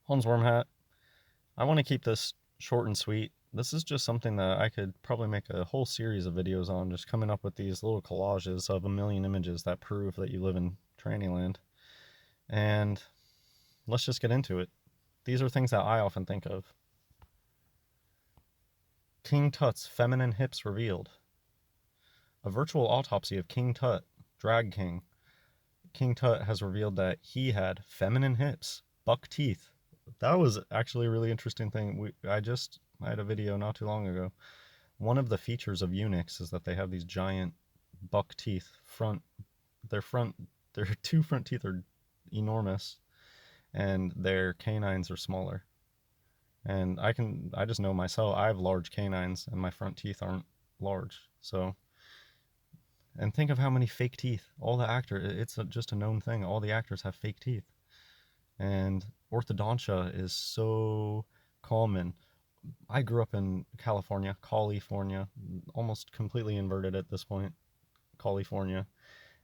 Hans Wormhat. I want to keep this short and sweet. This is just something that I could probably make a whole series of videos on, just coming up with these little collages of a million images that prove that you live in tranny land. And let's just get into it. These are things that I often think of. King Tut's feminine hips revealed. A virtual autopsy of King Tut, drag king. King Tut has revealed that he had feminine hips, buck teeth. That was actually a really interesting thing. I had a video not too long ago. One of the features of eunuchs is that they have these giant buck teeth. Their front, their two front teeth are enormous, and their canines are smaller. And I just know myself. I have large canines, and my front teeth aren't large. So, and think of how many fake teeth. All the actors, just a known thing. All the actors have fake teeth, and orthodontia is so common. I grew up in California, almost completely inverted at this point, California,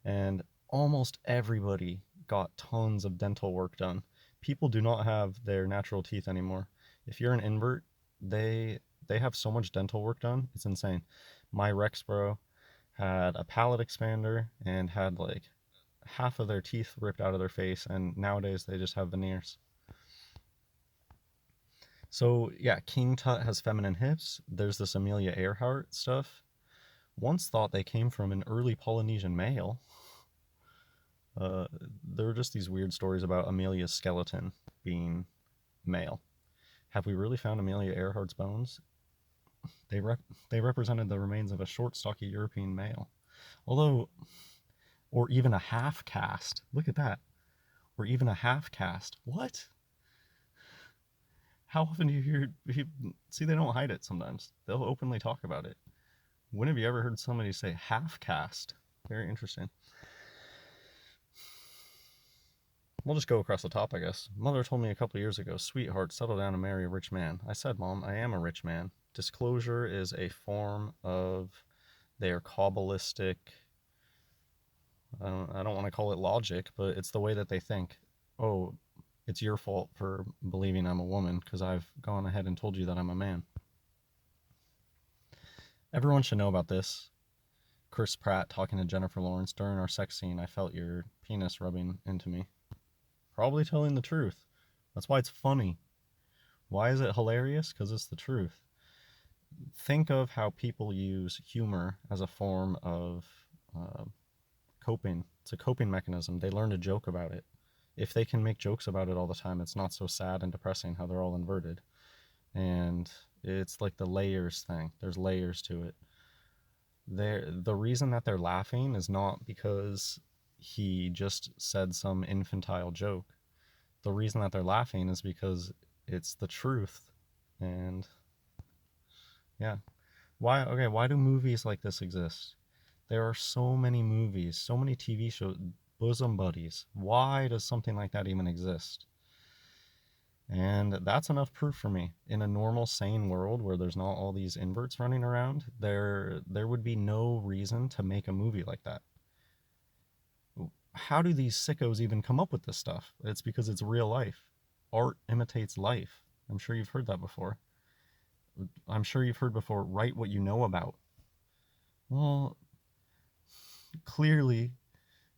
and almost everybody got tons of dental work done. People do not have their natural teeth anymore. If you're an invert, they they have so much dental work done. It's insane. My Rex bro had a palate expander and had like half of their teeth ripped out of their face, and nowadays they just have veneers. So yeah, King Tut has feminine hips. There's this Amelia Earhart stuff. Once thought they came from an early Polynesian male. Uh, there were just these weird stories about Amelia's skeleton being male. Have we really found Amelia Earhart's bones? They rep- they represented the remains of a short, stocky European male. Although, or even a half caste. Look at that. Or even a half caste. What? How often do you hear people? See, they don't hide it sometimes. They'll openly talk about it. When have you ever heard somebody say half caste? Very interesting. We'll just go across the top, I guess. Mother told me a couple years ago, sweetheart, settle down and marry a rich man. I said, Mom, I am a rich man. Disclosure is a form of their Kabbalistic, I don't want to call it logic, but it's the way that they think. Oh, it's your fault for believing I'm a woman because I've gone ahead and told you that I'm a man. Everyone should know about this. Chris Pratt talking to Jennifer Lawrence during our sex scene. I felt your penis rubbing into me. Probably telling the truth. That's why it's funny. Why is it hilarious? Because it's the truth. Think of how people use humor as a form of uh, coping. It's a coping mechanism. They learn to joke about it. If they can make jokes about it all the time, it's not so sad and depressing how they're all inverted. And it's like the layers thing. There's layers to it. The reason that they're laughing is not because he just said some infantile joke. The reason that they're laughing is because it's the truth. And yeah, why do movies like this exist? There are so many movies, so many TV shows, bosom buddies. Why does something like that even exist? And that's enough proof for me. In a normal, sane world where there's not all these inverts running around, there would be no reason to make a movie like that. How do these sickos even come up with this stuff? It's because it's real life. Art imitates life. I'm sure you've heard that before. I'm sure you've heard before, write what you know about. Well, clearly,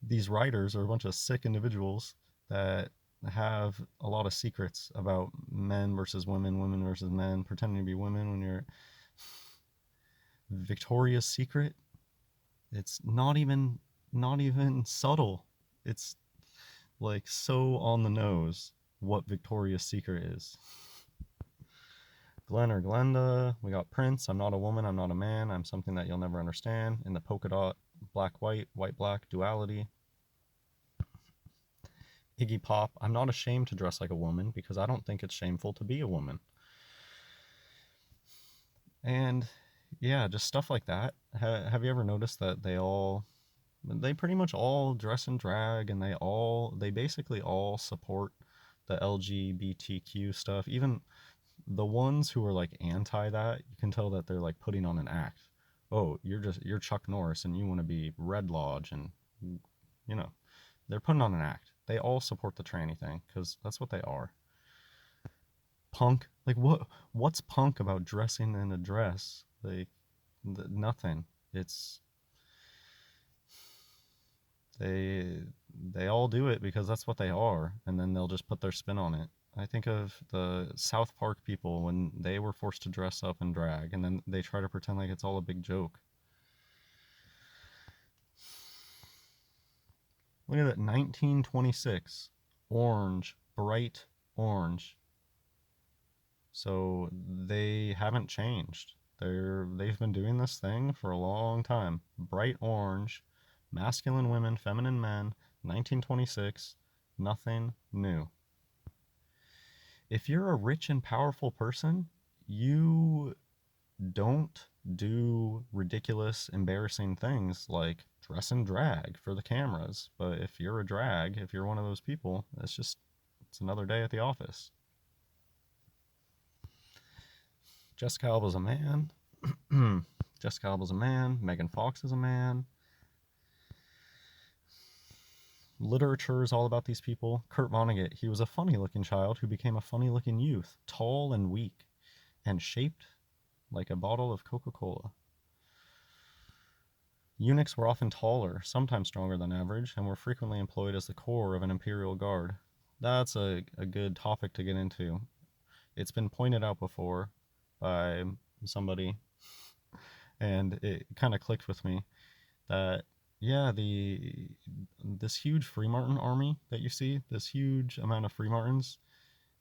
these writers are a bunch of sick individuals that have a lot of secrets about men versus women, women versus men, pretending to be women when you're Victoria's Secret. It's not even subtle. It's like so on the nose what Victoria's Secret is. Glenn or Glenda, we got Prince. I'm not a woman, I'm not a man, I'm something that you'll never understand. In the polka dot, black white, white black duality. Iggy Pop, I'm not ashamed to dress like a woman because I don't think it's shameful to be a woman. And yeah, just stuff like that. Have you ever noticed that they pretty much all dress in drag, and they basically all support the LGBTQ stuff. Even the ones who are like anti that, you can tell that they're like putting on an act. Oh, you're Chuck Norris and you want to be Red Lodge, and you know, they're putting on an act. They all support the tranny thing because that's what they are. Punk, like what's punk about dressing in a dress? Like nothing. It's they they all do it because that's what they are, and then they'll just put their spin on it. I think of the South Park people when they were forced to dress up and drag, and then they try to pretend like it's all a big joke. Look at that, 1926, orange, bright orange. So they haven't changed. They've been doing this thing for a long time. Bright orange, masculine women, feminine men, 1926, nothing new. If you're a rich and powerful person, you don't do ridiculous, embarrassing things like dress and drag for the cameras. But if you're a drag, if you're one of those people, it's another day at the office. Jessica Alba's a man. Jessica Alba's a man. Megan Fox is a man. Literature is all about these people. Kurt Vonnegut, he was a funny-looking child who became a funny-looking youth, tall and weak, and shaped like a bottle of Coca-Cola. Eunuchs were often taller, sometimes stronger than average, and were frequently employed as the core of an imperial guard. That's a good topic to get into. It's been pointed out before by somebody, and it kind of clicked with me that yeah, this huge Freemartin army that you see, this huge amount of Freemartins,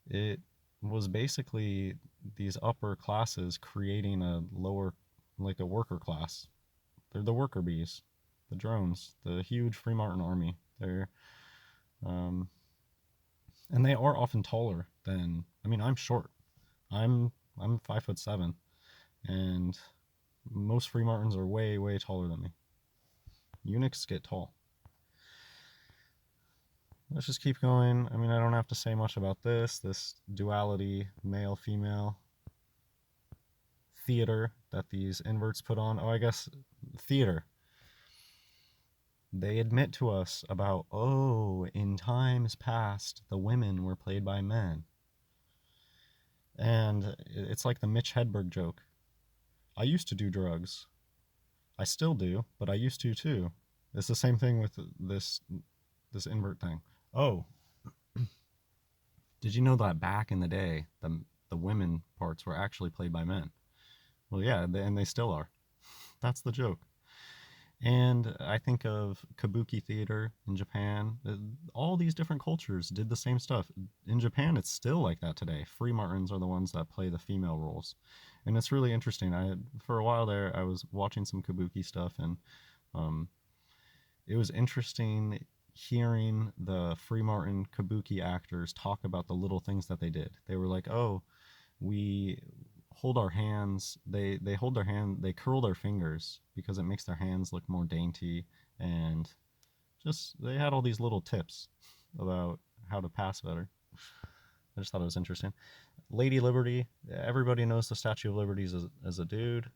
it was basically these upper classes creating a lower, like a worker class. They're the worker bees, the drones, the huge Freemartin army. Um, and they are often taller than. I mean, I'm short. I'm 5'7", and most Freemartins are way taller than me. Eunuchs get tall. Let's just keep going. I mean, I don't have to say much about this duality, male, female, theater that these inverts put on. Oh, I guess theater. They admit to us about, oh, in times past, the women were played by men. And it's like the Mitch Hedberg joke. I used to do drugs. I still do, but I used to too. It's the same thing with this invert thing. Oh, did you know that back in the day, the women parts were actually played by men? Well, yeah, and they still are. That's the joke. And I think of kabuki theater in Japan. All these different cultures did the same stuff. In Japan, it's still like that today. Freemartins are the ones that play the female roles. And it's really interesting. For a while there, I was watching some kabuki stuff, and it was interesting hearing the Freemartin kabuki actors talk about the little things that they did. They were like, oh, we hold our hands, they hold their hand, they curl their fingers because it makes their hands look more dainty, and just they had all these little tips about how to pass better. I just thought it was interesting. Lady Liberty, everybody knows the Statue of Liberty as a dude.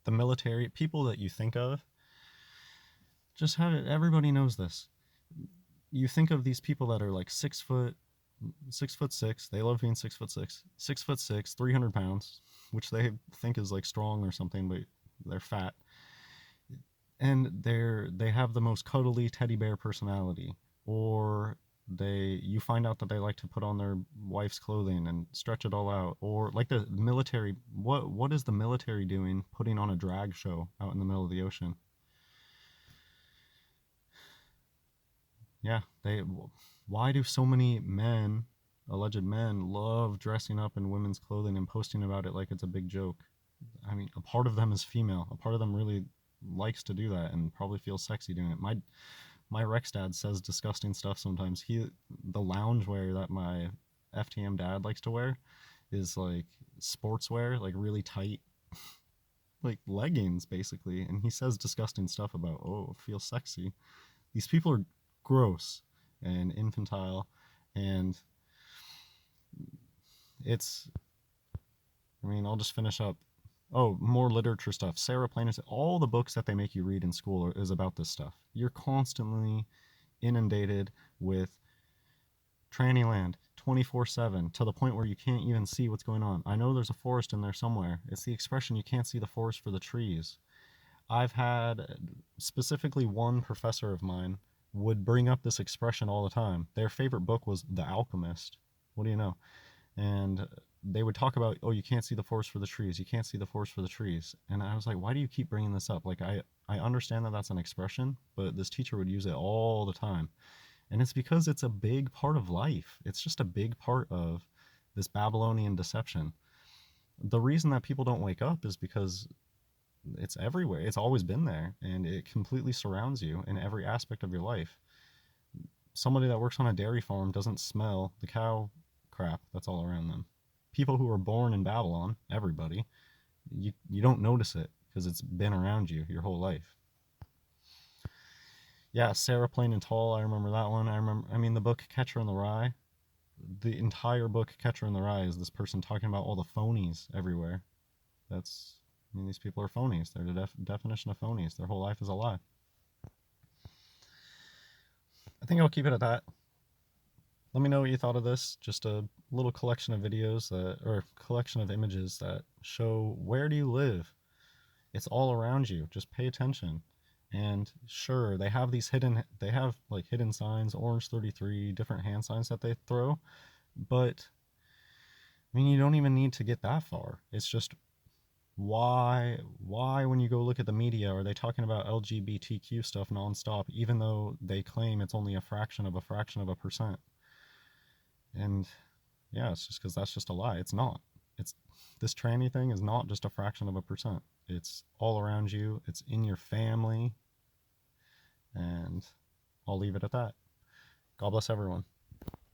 The military, people that you think of, just have it, everybody knows this. You think of these people that are like 6'6". They love being 6'6". 6'6", 300 pounds, which they think is like strong or something, but they're fat. And they have the most cuddly teddy bear personality. Or you find out that they like to put on their wife's clothing and stretch it all out. Or like the military, what is the military doing putting on a drag show out in the middle of the ocean? Yeah, why do so many men, alleged men, love dressing up in women's clothing and posting about it like it's a big joke? I mean, a part of them is female. A part of them really likes to do that and probably feels sexy doing it. My Rex dad says disgusting stuff sometimes. The loungewear that my FTM dad likes to wear is like sportswear, like really tight, like leggings basically. And he says disgusting stuff about, oh, it feels sexy. These people are gross and infantile, and I'll just finish up. Oh, more literature stuff. Sarah Plaintiff, all the books that they make you read in school is about this stuff. You're constantly inundated with tranny land, 24/7 to the point where you can't even see what's going on. I know there's a forest in there somewhere. It's the expression, you can't see the forest for the trees. I've had specifically one professor of mine would bring up this expression all the time. Their favorite book was The Alchemist. What do you know? And they would talk about, oh, you can't see the forest for the trees. You can't see the forest for the trees. And I was like, why do you keep bringing this up? Like, I understand that that's an expression, but this teacher would use it all the time. And it's because it's a big part of life. It's just a big part of this Babylonian deception. The reason that people don't wake up is because it's everywhere. It's always been there, and it completely surrounds you in every aspect of your life. Somebody that works on a dairy farm doesn't smell the cow crap that's all around them. People who are born in Babylon, everybody, you don't notice it because it's been around you your whole life. Yeah, Sarah Plain and Tall, I remember that one. I mean, the book Catcher in the Rye, the entire book Catcher in the Rye is this person talking about all the phonies everywhere. I mean, these people are phonies. They're the definition of phonies. Their whole life is a lie. I think I'll keep it at that. Let me know what you thought of this. Just a little collection of videos or collection of images that show where do you live. It's all around you. Just pay attention. And sure, they have like hidden signs, Orange 33, different hand signs that they throw. But I mean, you don't even need to get that far. It's just why when you go look at the media are they talking about LGBTQ stuff nonstop, even though they claim it's only a fraction of a percent? And yeah, it's just because that's just a lie. It's not. It's This tranny thing is not just a fraction of a percent. It's all around you. It's in your family. And I'll leave it at that. God bless everyone.